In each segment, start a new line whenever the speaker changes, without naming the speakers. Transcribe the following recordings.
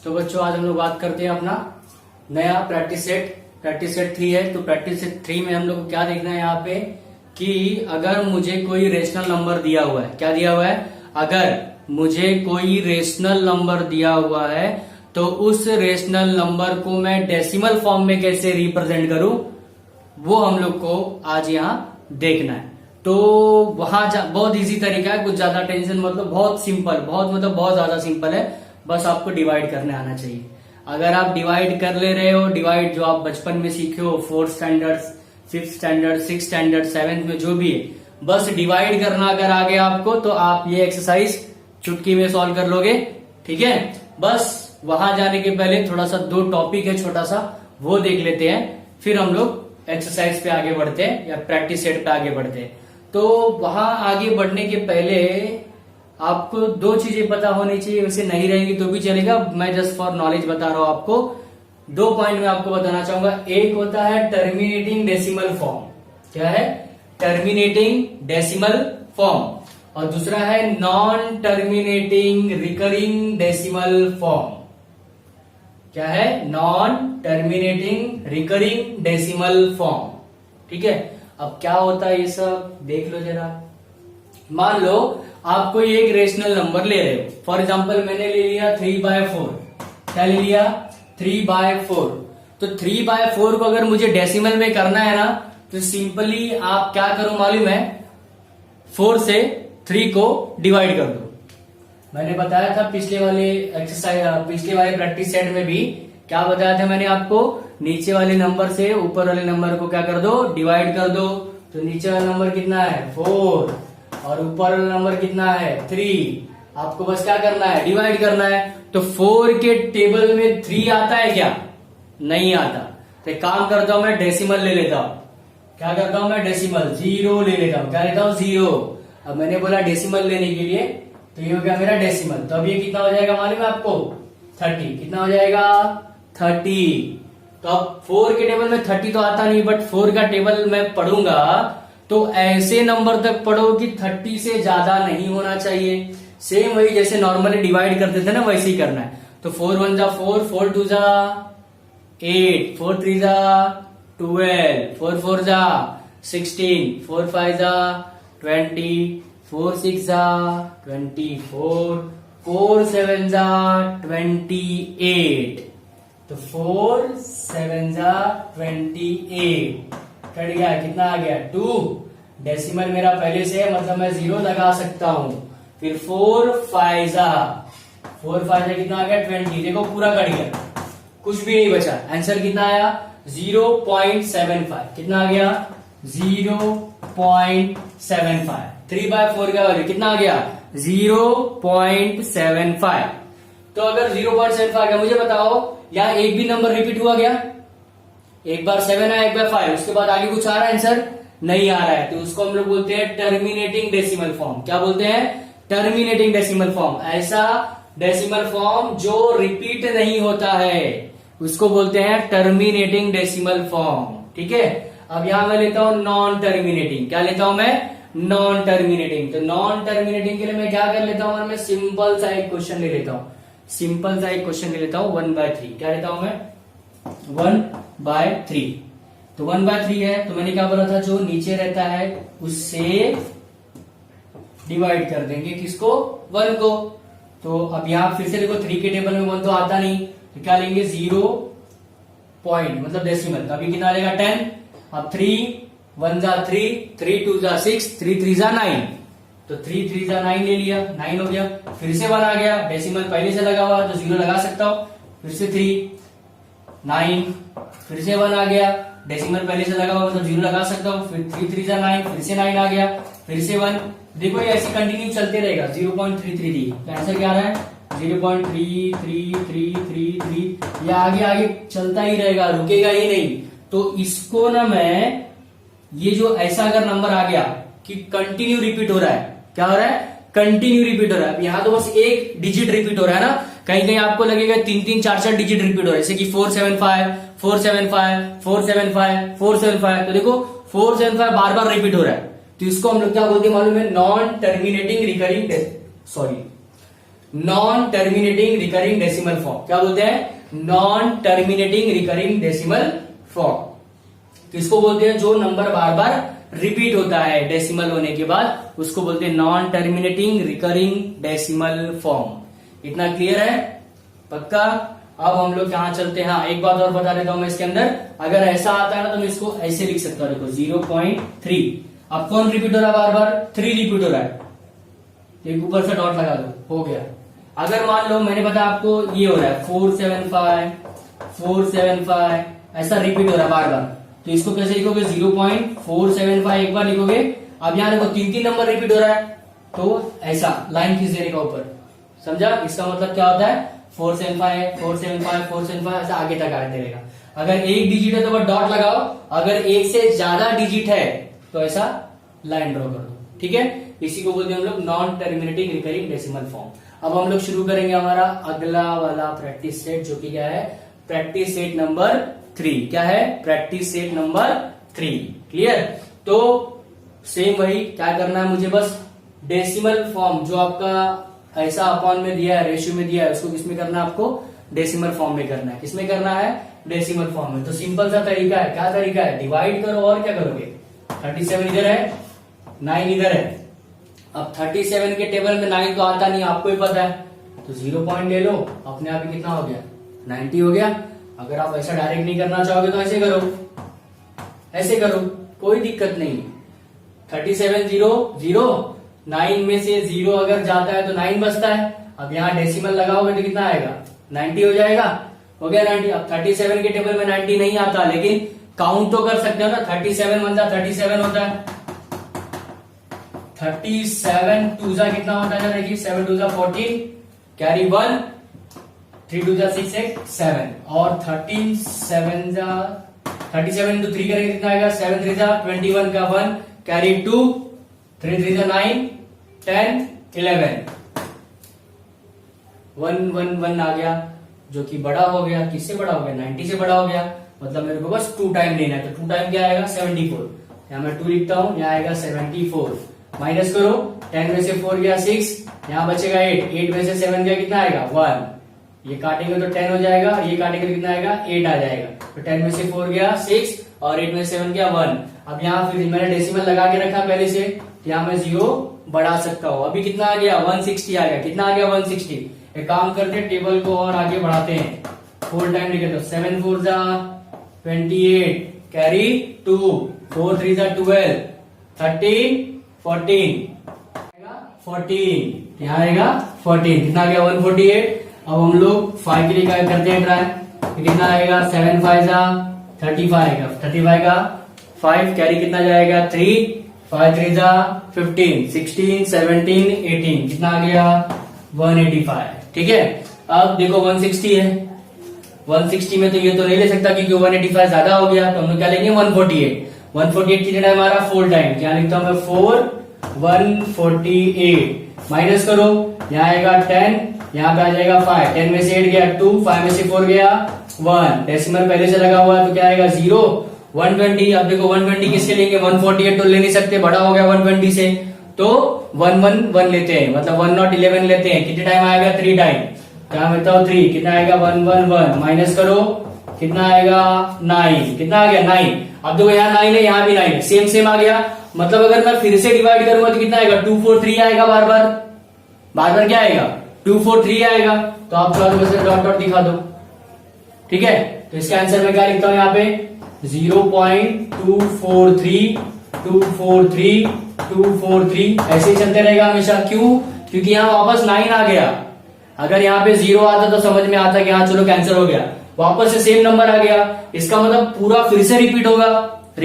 तो बच्चों आज हम लोग बात करते हैं अपना नया प्रैक्टिस सेट 3 है। तो प्रैक्टिस सेट 3 में हम लोग को क्या देखना है यहाँ पे कि अगर मुझे कोई रेशनल नंबर दिया हुआ है, क्या दिया हुआ है, अगर मुझे कोई रेशनल नंबर दिया हुआ है तो उस रेशनल नंबर को मैं डेसिमल फॉर्म में कैसे रिप्रेजेंट करूं, वो हम लोग को आज यहाँ देखना है। तो वहां बहुत इजी तरीका है, कुछ ज्यादा टेंशन मतलब बहुत सिंपल, बहुत ज्यादा सिंपल है। बस आपको डिवाइड करने आना चाहिए। अगर आप डिवाइड कर ले रहे हो, डिवाइड जो आप बचपन में सीखे हो, 4th standard, 5th standard, 6th standard, 7th में जो भी है, बस डिवाइड करना अगर आ गया आपको तो आप ये एक्सरसाइज चुटकी में सॉल्व कर लोगे। ठीक है, बस वहां जाने के पहले थोड़ा सा 2 टॉपिक है छोटा सा, वो देख लेते हैं, फिर हम लोग एक्सरसाइज पे आगे बढ़ते हैं या प्रैक्टिस सेट पे आगे बढ़ते हैं। तो वहां आगे बढ़ने के पहले आपको 2 चीजें पता होनी चाहिए, वैसे नहीं रहेंगी तो भी चलेगा, मैं जस्ट फॉर नॉलेज बता रहा हूं आपको। 2 पॉइंट में आपको बताना चाहूंगा। एक होता है टर्मिनेटिंग डेसिमल फॉर्म, क्या है, टर्मिनेटिंग डेसिमल फॉर्म, और दूसरा है non terminating recurring decimal form. क्या है, non terminating recurring decimal form. ठीक है, अब क्या होता है ये सब देख लो जरा। मान लो आप कोई एक रेशनल नंबर ले रहे हो, फॉर एग्जाम्पल मैंने ले लिया 3/4। क्या ले लिया, 3/4। तो 3/4 को अगर मुझे डेसिमल में करना है ना, तो सिंपली आप क्या करो मालूम है, 4 से 3 को डिवाइड कर दो। मैंने बताया था पिछले वाले एक्सरसाइज, पिछले वाले प्रैक्टिस सेट में भी क्या बताया था मैंने आपको, नीचे वाले नंबर से ऊपर वाले नंबर को क्या कर दो, डिवाइड कर दो। तो नीचे वाला नंबर कितना है, 4, और ऊपर वाला नंबर कितना है, 3। आपको बस क्या करना है, डिवाइड करना है। तो 4 के टेबल में 3 आता है क्या, नहीं आता। तो एक काम करता हूं मैं, डेसिमल ले लेता हूं। क्या करता हूं मैं, डेसिमल 0 ले लेता हूं। क्या लेता हूं, 0। अब मैंने बोला डेसिमल लेने के लिए, तो ये हो गया मेरा डेसिमल। तो अब ये कितना हो जाएगा मालूम है आपको, 30। कितना हो जाएगा, 30। तो अब 4 के टेबल में 30 तो आता नहीं, बट 4 का टेबल मैं पढ़ूंगा तो ऐसे नंबर तक पढ़ो कि 30 से ज्यादा नहीं होना चाहिए। सेम वही जैसे नॉर्मली डिवाइड करते थे ना, वैसे ही करना है। तो 4 1 जा 4, 4 2 जा 8, 4 3 जा 12, 4 4 जा 16, 4 5 जा 20, 4 6 जा 24, 4 7 जा 28। तो 4 7 जा 28 कट गया, कितना आ गया, 2। डेसिमल मेरा पहले से है, मतलब मैं 0 लगा सकता हूं। फिर 4 5 जा कितना आ गया, 20। देखो पूरा कट गया, कुछ भी नहीं बचा। आंसर कितना आया, 0.75। कितना आ गया, 0.75। 3/4 का वैल्यू कितना आ गया, 0.75। तो अगर 0.75 का मुझे बताओ, यहाँ एक भी नंबर रिपीट हुआ गया, एक बार 7 आया, एक बार 5, उसके बाद आगे कुछ आ रहा है, आंसर नहीं आ रहा है, तो उसको हम लोग बोलते हैं टर्मिनेटिंग डेसिमल फॉर्म। क्या बोलते हैं, टर्मिनेटिंग डेसिमल फॉर्म। ऐसा डेसिमल फॉर्म जो रिपीट नहीं होता है उसको बोलते हैं टर्मिनेटिंग डेसिमल फॉर्म। ठीक है, अब यहां मैं लेता हूं नॉन टर्मिनेटिंग। क्या लेता हूं मैं, नॉन टर्मिनेटिंग। तो नॉन टर्मिनेटिंग के लिए मैं क्या कर लेता हूं, मैं सिंपल सा एक क्वेश्चन ले लेता हूं, 1/3। क्या लेता हूं मैं, 1/3। तो 1/3 है, तो मैंने क्या बोला था, जो नीचे रहता है उससे डिवाइड कर देंगे किसको, 1 को। तो अब यहां फिर से देखो 3 के टेबल में 1 तो आता नहीं, तो क्या लेंगे, 0 पॉइंट मतलब डेसिमल। तो अभी कितना आ जाएगा, 10। अब 3 1 जा 3, 3 2 जा 6, 3 3 जा 9। तो 3 3 जा 9 ले लिया, 9 हो गया। फिर से 1 आ गया, डेसिमल पहले से लगा हुआ तो 0 लगा सकता हूं। फिर से 3 9, फिर से 1 आ गया, डेसिमल पहले से लगा हुआ तो 0 लगा सकता हूँ। फिर 3 3 जा 9, फिर से 9 आ गया, फिर से 1। देखो ये ऐसे कंटिन्यू चलते रहेगा, 0.333। तो आंसर क्या आ रहा है, 0.3333। ये आगे आगे चलता ही रहेगा, रुकेगा ही नहीं। तो इसको ना मैं, ये जो ऐसा अगर नंबर आ गया कि कंटिन्यू रिपीट हो रहा है, क्या हो रहा है, कंटिन्यू रिपीट हो रहा है। यहाँ तो बस एक डिजिट रिपीट हो रहा है ना, कहीं कहीं आपको लगेगा 3 3 4 4 डिजिट रिपीट हो रहा है, जैसे कि 475 475 475 475। तो देखो 475 बार बार रिपीट हो रहा है, तो इसको हम लोग क्या बोलते हैं मालूम है, non terminating recurring, sorry non terminating recurring decimal form. क्या बोलते हैं? Non terminating recurring decimal form. किसको बोलते हैं? जो नंबर बार बार रिपीट होता है डेसिमल होने के बाद, उसको बोलते हैं non terminating recurring decimal form. इतना क्लियर है? पक्का? अब हम लोग कहां चलते हैं? हाँ, एक बात और बता देता हूं मैं इसके अंदर। अगर ऐसा आता है ना तो मैं इसको ऐसे लिख सकता हूं, देखो 0.3। अब कौन रिपीट हो रहा है? बार बार 3 रिपीट हो रहा है, एक ऊपर से डॉट लगा दो, हो गया। अगर मान लो मैंने बताया आपको ये हो रहा है 475 475, ऐसा रिपीट हो रहा है बार बार, तो इसको कैसे लिखोगे? 0.475 एक बार लिखोगे। अब यहाँ देखो 3 नंबर रिपीट हो रहा है, तो ऐसा लाइन खींच देने का ऊपर, समझा? इसका मतलब क्या होता है? 475 475 475 ऐसा आगे तक आते रहेगा। अगर एक डिजिट है तो बस डॉट लगाओ, अगर एक से ज्यादा डिजिट है तो ऐसा लाइन ड्रॉ कर दो, ठीक है? इसी को बोलते हैं हम लोग non terminating recurring decimal form. अब हम लोग शुरू करेंगे हमारा अगला वाला प्रैक्टिस सेट, जो कि क्या है? Practice set number 3। क्या है? Practice set number 3। क्लियर? तो सेम वही क्या करना है मुझे, बस डेसिमल फॉर्म जो आपका ऐसा अपॉन में दिया है, रेशियो में दिया है, उसको किसमें करना है? आपको डेसिमल फॉर्म में करना है। किसमें करना है? डेसिमल फॉर्म में। तो सिंपल सा तरीका है। क्या तरीका है? डिवाइड करो और क्या करोगे? 37 इधर है, 9 इधर है। अब 37 के टेबल में 9 तो आता नहीं, आपको ही पता है, तो 0 पॉइंट ले लो, अपने आप ही कितना हो गया? 90 हो गया। अगर आप ऐसा डायरेक्ट नहीं करना चाहोगे तो ऐसे करो, ऐसे करो, कोई दिक्कत नहीं। 37 0 0, 9 में से 0 अगर जाता है तो 9 बचता है। अब यहाँ डेसिमल लगाओगे तो कितना आएगा? 90 हो जाएगा। हो गया 90। अब 37 के टेबल में 90 नहीं आता, लेकिन काउंट तो कर सकते हो ना। 37 बनता 37 होता है। 37 2 जा कितना होता है? देखिए 7 2 जा 14, कैरी 1, 3 2 जा 6 8 7, और 37 जा 37 इंटू 3 करेंगे कितना आएगा? 7 3 जा 21 का 1, कैरी 2, 3 3 जा 9 10 11, 1 1 1 आ गया, जो कि बड़ा हो गया। किससे बड़ा हो गया? 90 से बड़ा हो गया। मतलब मेरे को बस 2 टाइम लेना है, तो 2 टाइम क्या आएगा? 74। यहाँ मैं 2 लिखता हूँ, यहाँ आएगा 74। माइनस करो, 10 में से 4 गया 6, यहाँ बचेगा 8, 8 में से 7 गया कितना आएगा? 1। ये काटेंगे तो 10 हो जाएगा, ये काटेंगे तो कितना आएगा? 8 आ जाएगा। तो 10 में से 4 गया 6, और 8 में से 7 गया 1। अब यहाँ फिर मैंने डेसिमल लगा के रखा पहले से, यहाँ मैं 0 बढ़ा सकता हूँ। अभी कितना आ गया? 160 आ गया। कितना आ गया? 160। एक काम करते हैं, टेबल को और आगे बढ़ाते हैं, 4 टाइम लिखे तो 7 4 जा 28, कैरी 2, 4 3 जा 12, 13 14, 14, यहाँ आएगा 14। कितना आ गया? 148। अब हम लोग 5 के लिए क्या करते हैं? ट्राई। कितना आएगा? 7 5 जा 35 आएगा। 35 का 5, कैरी कितना जाएगा? 3, 5 3 जा 15, 16 17 18, कितना आ गया? 185। ठीक है? अब देखो 160 है, 160 में तो ये तो नहीं ले सकता क्योंकि 185 ज्यादा हो गया, तो हम लोग क्या लेंगे? 148। 148 कितना है हमारा? 4 टाइम। क्या लिखता हूं मैं? 4 148। माइनस करो, यहाँ आएगा 10, यहाँ पे आ जाएगा 5, 10 में से 8 गया 2, 5 में से 4 गया 1, डेसिमल पहले से लगा हुआ है तो क्या आएगा? 0। 120। अब देखो 120 किससे लेंगे? 148 तो ले नहीं सकते, बड़ा हो गया 120 से, तो 111 लेते हैं, मतलब 111 लेते हैं। कितने टाइम आएगा? 3 टाइम। क्या बताओ? 3। कितना आएगा? 111। माइनस करो, कितना आएगा? 9। कितना आ गया? 9। अब देखो यहाँ 9 है, यहाँ भी 9 है, सेम सेम आ गया। मतलब अगर मैं फिर से डिवाइड करूंगा तो कितना आएगा? 243 आएगा। बार बार क्या आएगा? 243 आएगा। तो आप चारों से डॉट डॉट दिखा दो, ठीक है? तो इसका आंसर मैं क्या लिखता हूं यहाँ पे? 0.243 243 243, ऐसे ही चलते रहेगा हमेशा। क्यों? क्योंकि यहाँ वापस 9 आ गया। अगर यहाँ पे 0 आता तो समझ में आता कि हाँ चलो कैंसिल हो गया, वापस से सेम नंबर आ गया, इसका मतलब पूरा फिर से रिपीट होगा। तो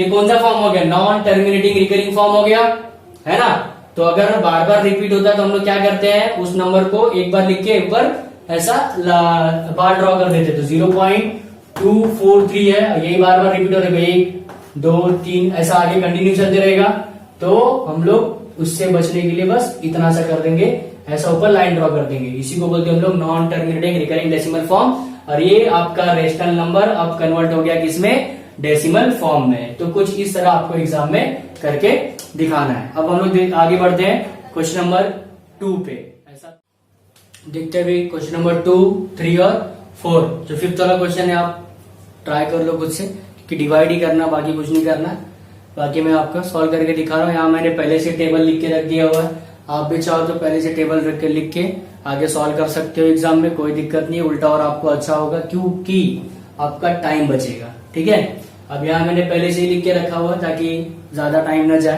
ये कौन सा फॉर्म हो गया? नॉन टर्मिनेटिंग रिकरिंग फॉर्म हो गया, है ना? तो अगर बार बार रिपीट होता है तो हम लोग क्या करते हैं? उस नंबर को एक बार लिख के ऊपर ऐसा बार ड्रॉ कर देते। तो 0.243 है, यही बार बार रिपीट हो रहेगा, 1 2 3 ऐसा आगे कंटिन्यू चलते रहेगा। तो हम लोग उससे बचने के लिए बस इतना सा कर देंगे, ऐसा ऊपर लाइन ड्रॉ कर देंगे। इसी को बोलते हैं हम लोग non terminating recurring decimal form. और ये आपका रेशनल नंबर अब कन्वर्ट हो गया किसमें? डेसिमल फॉर्म में। तो कुछ इस तरह आपको एग्जाम में करके दिखाना है। अब हम लोग आगे बढ़ते हैं क्वेश्चन नंबर 2 पे। ऐसा देखते हैं अभी क्वेश्चन नंबर 2, 3 और 4। जो 5th वाला क्वेश्चन है आप ट्राई कर लो खुद से कि डिवाइड ही करना, बाकी कुछ नहीं करना। बाकी मैं आपका सॉल्व करके दिखा रहा हूँ। यहाँ मैंने पहले से टेबल लिख के रख दिया हुआ है, आप भी चाहो तो पहले से टेबल रख के लिख के आगे सॉल्व कर सकते हो एग्जाम में, कोई दिक्कत नहीं है। उल्टा और आपको अच्छा होगा क्योंकि आपका टाइम बचेगा। ठीक है, अब यहाँ मैंने पहले से ही लिख के रखा हुआ ताकि ज्यादा टाइम ना जाए।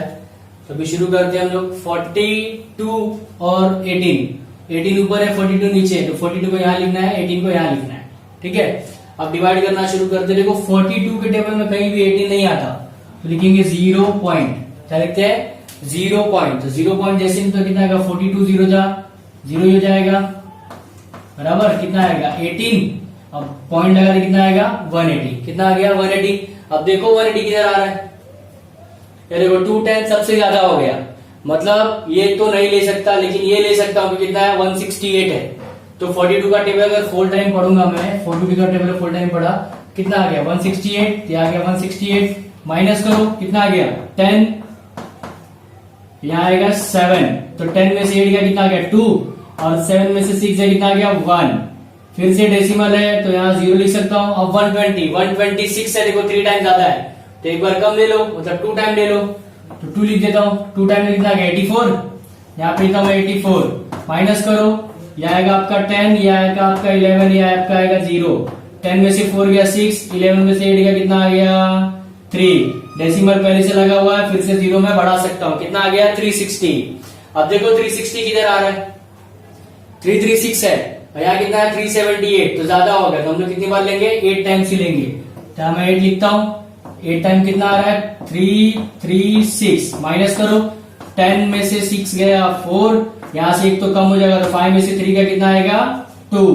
तो अभी शुरू करते हैं हम लोग। 42 और 18 ऊपर है, 42 नीचे है, तो 42 को यहाँ लिखना है, 18 को यहाँ लिखना है। ठीक है, अब डिवाइड करना शुरू करते हैं। देखो 42 के टेबल में कहीं भी 18 नहीं आता, तो लिखेंगे 0 पॉइंट। क्या लिखते हैं 0 पॉइंट। तो 0 पॉइंट जैसे तो कितना आएगा 42 0 हो जाएगा, बराबर कितना आएगा 18। अब पॉइंट लगा कितना आएगा 180। कितना आ गया 180। अब देखो 180 किधर आ रहा है, ये देखो 210 सबसे ज्यादा हो गया, मतलब ये तो नहीं ले सकता लेकिन ये ले सकता हूं। कितना है 168 है। तो 42 का टेबल अगर फुल टाइम पढ़ूंगा मैं, 42 का टेबल फुल टाइम पढ़ा, कितना आ गया 168। ये आ गया 168, माइनस करो कितना आ गया 10, यहाँ आएगा 7। तो 10 में से 8 का कितना आ गया 2, और 7 में से 6 है कितना आ गया 1। फिर से डेसिमल है तो यहाँ 0 लिख सकता हूँ। अब 126 है, देखो 3 टाइम ज्यादा है, तो एक बार कम ले लो, मतलब 2 टाइम ले लो। तो 2 लिख देता हूँ, 2 टाइम में कितना आ गया 84, यहाँ पे लिखा हूँ 84, माइनस करो, यह आएगा आपका 10, यह आएगा आपका 11, यह आपका आएगा 0। 10 में से 4 गया 6, 11 में से 8 गया कितना आ गया 3। डेसिमल पहले से लगा हुआ है, फिर से 0 में बढ़ा सकता हूँ, कितना आ गया 360। अब देखो 360 किधर आ रहा है, 336 है, यहाँ कितना है 378, तो ज्यादा हो गया। तो हम लोग कितनी बार लेंगे 8 टाइम्स ही लेंगे। तो मैं 8 लिखता हूँ, 8 टाइम कितना आ रहा है 336, माइनस करो 10 में से 6 गया 4, यहाँ से एक तो कम हो जाएगा, तो 5 में से 3 का कितना आएगा 2।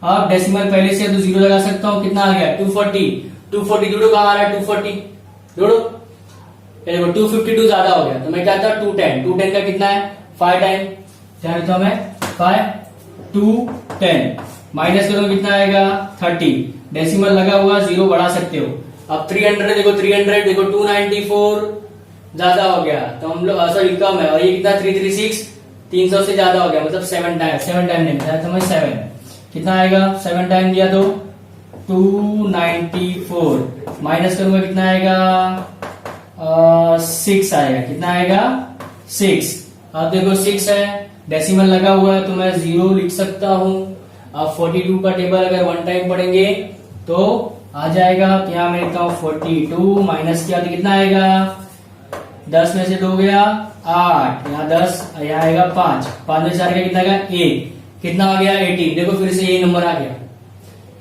अब डेसिमल पहले से तो 0 लगा सकता हूँ, कितना आ गया 240। 240 जोड़ो कहाँ आ रहा है 240 जोड़ो, देखो 252 ज्यादा हो गया, तो मैं क्या था 210। 210 का कितना है 5 टाइम, क्या लेता हूं मैं 5, 210, माइनस करो कितना आएगा 30। डेसिमल लगा हुआ 0 बढ़ा सकते हो। अब 300 देखो 300, देखो 294 ज्यादा हो गया, तो हम लोग सॉरी कम है, और ये कितना 336 300 से ज्यादा हो गया, मतलब 7 टाइम नहीं था, तो मैं 7 कितना आएगा 7 टाइम दिया तो 294, माइनस करूंगा कितना आएगा 6 आएगा, कितना आएगा 6। अब देखो 6 है, डेसिमल लगा हुआ है, तो मैं 0 लिख सकता हूं। अब 42 का टेबल अगर 1 टाइम पढ़ेंगे तो आ जाएगा, तो यहाँ मैं लिखता हूँ 42, माइनस किया तो कितना आएगा 10 में से 2 गया 8, यहाँ 10, यहाँ आएगा 5, 5 में से 4 का कितना आएगा 1, कितना आ गया 18। देखो फिर से यही नंबर आ गया,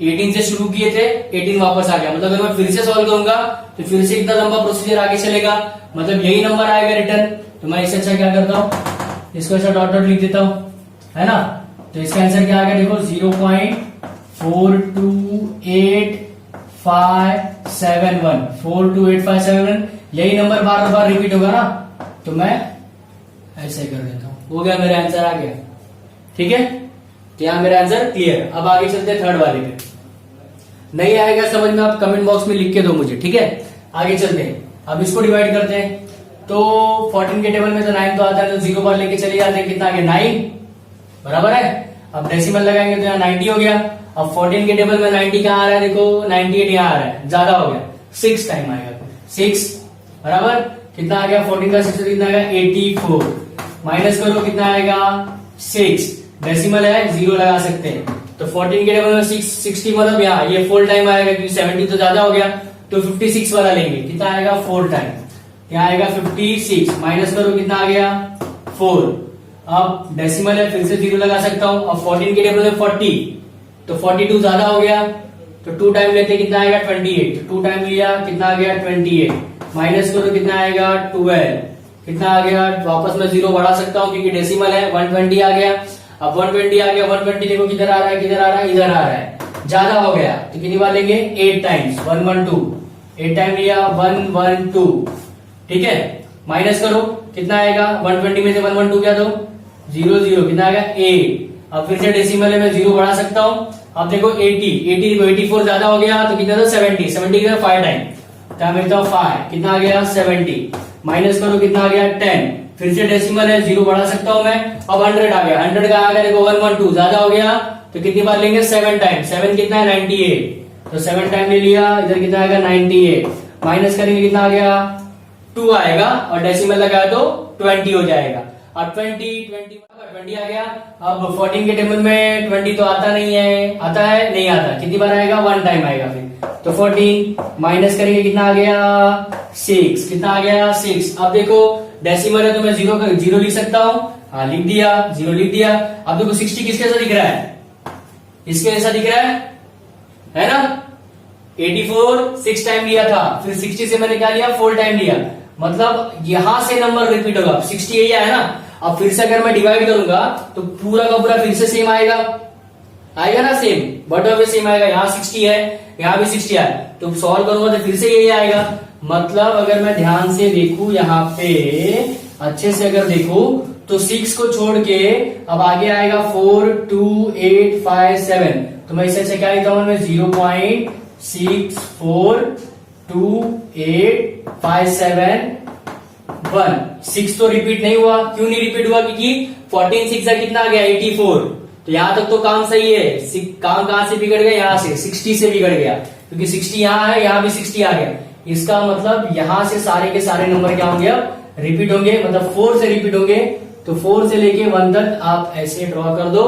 18 से शुरू किए थे 18 वापस आ गया, मतलब अगर मैं फिर से सॉल्व करूंगा तो फिर से इतना लंबा प्रोसीजर आगे चलेगा, मतलब यही नंबर आएगा रिटर्न। तो मैं इससे अच्छा क्या करता हूँ, इसको ऐसा डॉट डॉट लिख देता हूँ, है ना। तो इसका आंसर क्या आ गया देखो 0.428571, 428571, यही नंबर बार बार रिपीट होगा ना, तो मैं ऐसे कर देता हूँ, हो गया मेरा आंसर आ गया। ठीक है, तो यहाँ मेरा आंसर क्लियर। अब आगे चलते हैं थर्ड वाले पे। नहीं आएगा समझ में आप कमेंट बॉक्स में लिख के दो मुझे, ठीक है। आगे चलते हैं, अब इसको डिवाइड करते हैं। तो 14 के टेबल में तो 9 तो आता है, तो 0 बार लेके चले जाते हैं, कितना आ गया 9, बराबर है। अब डेसिमल लगाएंगे तो यहाँ 90 हो गया। अब 14 के टेबल में 90 कहाँ आ रहा है, देखो 98 यहाँ आ रहा है, ज्यादा हो गया, 6 टाइम आएगा 6, बराबर कितना आ गया 14 का 6 कितना आएगा 84, माइनस करो कितना आएगा 6, डेसिमल है 0 लगा सकते हैं। तो 14 के टेबल में 60 मतलब यहाँ ये 4 टाइम आएगा, क्योंकि 70 तो ज्यादा हो गया, तो 56 वाला लेंगे, कितना आएगा 4 टाइम, यहाँ आएगा 56, माइनस करो कितना आ गया 4। अब डेसिमल है फिर से 0 लगा सकता हूँ। अब 14 के टेबल में 40, तो 42 ज्यादा हो गया, तो 2 टाइम लेते कितना आएगा 28, तो 2 टाइम लिया कितना आ गया 28, माइनस करो कितना आएगा 12, कितना आ गया, वापस मैं 0 बढ़ा सकता हूँ क्योंकि डेसिमल है, 120 आ गया। अब 120 आ गया, 120 देखो किधर आ रहा है, किधर आ रहा है, इधर आ रहा है, ज्यादा हो गया, तो कितनी बार लेंगे 8 टाइम्स, 112, 8 टाइम लिया 112, ठीक है। माइनस करो कितना आएगा, 120 में से 112 क्या, तो 0 कितना आएगा 8। अब फिर से डेसिमल है, मैं 0 बढ़ा सकता हूँ। अब देखो 80 देखो 84 ज्यादा हो गया, तो कितना था 70 5 टाइम, तो मैं लिखता हूँ 5, कितना आ गया 70, माइनस करो कितना आ गया 10, फिर से डेसिमल है, 0 बढ़ा सकता हूं मैं। अब 100 आ गया, 100 का आ गया देखो 112, ज्यादा हो गया तो कितनी बार लेंगे 7 टाइम। 7 कितना है 98, तो 7 टाइम ले लिया। इधर कितना आएगा 98, माइनस करेंगे कितना आ गया 2 आएगा, और डेसिमल लगाया तो 20 हो जाएगा। अब 20 आ गया। अब 14 के टेबल में 20 तो आता नहीं है, आता है नहीं आता, कितनी बार आएगा 1 टाइम आएगा फिर, तो 14 माइनस करेंगे कितना आ गया 6, कितना आ गया 6। अब देखो डेसिमल है तो मैं 0 लिख सकता हूँ, हाँ लिख दिया, 0 लिख दिया। अब देखो 60 किसके जैसा दिख रहा है, इसके जैसा दिख रहा है ना। 84 6 टाइम लिया था, फिर 60 से मैंने क्या लिया 4 टाइम लिया, मतलब यहां से नंबर रिपीट होगा। 60 यही है ना। अब फिर से अगर मैं डिवाइड करूंगा तो पूरा का पूरा फिर से सेम आएगा, आएगा ना सेम, बटा हुए सेम आएगा। यहाँ 60 है, यहाँ भी 60 है, तो सॉल्व करूंगा तो फिर से यही आएगा। मतलब अगर मैं ध्यान से देखूं यहाँ पे अच्छे से अगर देखूं तो 6 को छोड़ के अब आगे आएगा 4 2 8 5 7, तो मैं इसे क्या लिखता हूं 0.642857 6 तो रिपीट नहीं हुआ। क्यों नहीं रिपीट हुआ, क्योंकि 14 6 कितना आ गया 84, तो यहां तक तो काम सही है। काम कहां से बिगड़ गया, यहां से 60 से बिगड़ गया, क्योंकि 60 यहां है, यहां भी 60 आ गया। इसका मतलब यहां से सारे के सारे नंबर क्या होंगे अब रिपीट होंगे, मतलब 4 से रिपीट होंगे। तो 4 से लेके 1 तक आप ऐसे ड्रॉ कर दो,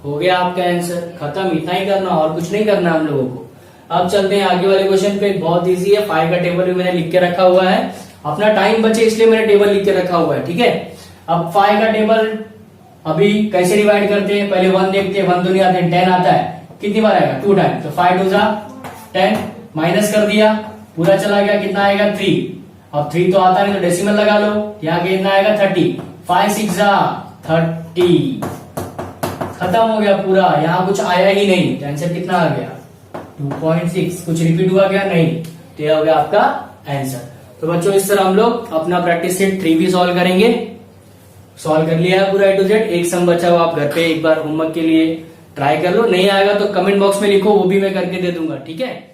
हो गया आपका आंसर, खत्म। इतना ही करना, और कुछ नहीं करना हम लोगों को। अब चलते हैं आगे वाले क्वेश्चन पे, बहुत इजी है। 5 का टेबल भी मैंने लिख के रखा हुआ है, अपना टाइम बचे इसलिए मैंने टेबल लिख के रखा हुआ है, ठीक है। अब 5 का टेबल अभी कैसे डिवाइड करते हैं, पहले 1 देखते हैं। 1 तो नहीं आते, 10 आता है, कितनी बार आएगा 2 टाइम, तो 5 2 10, माइनस कर दिया, पूरा चला गया, कितना आएगा 3। अब 3 तो आता नहीं तो डेसिमल लगा लो, यहाँ कितना आएगा 30, 5 6 30, खत्म हो गया पूरा, यहाँ कुछ आया ही नहीं। तो आंसर कितना आ गया 2.6, कुछ रिपीट हुआ क्या, नहीं, तो यह हो गया आपका आंसर। तो बच्चों इस तरह हम लोग अपना प्रैक्टिस सेट 3 भी सॉल्व करेंगे। सॉल्व कर लिया है पूरा A to Z, एक सम बचा हुआ, आप घर पे एक बार होमवर्क के लिए ट्राई कर लो। नहीं आएगा तो कमेंट बॉक्स में लिखो, वो भी मैं करके दे दूंगा, ठीक है।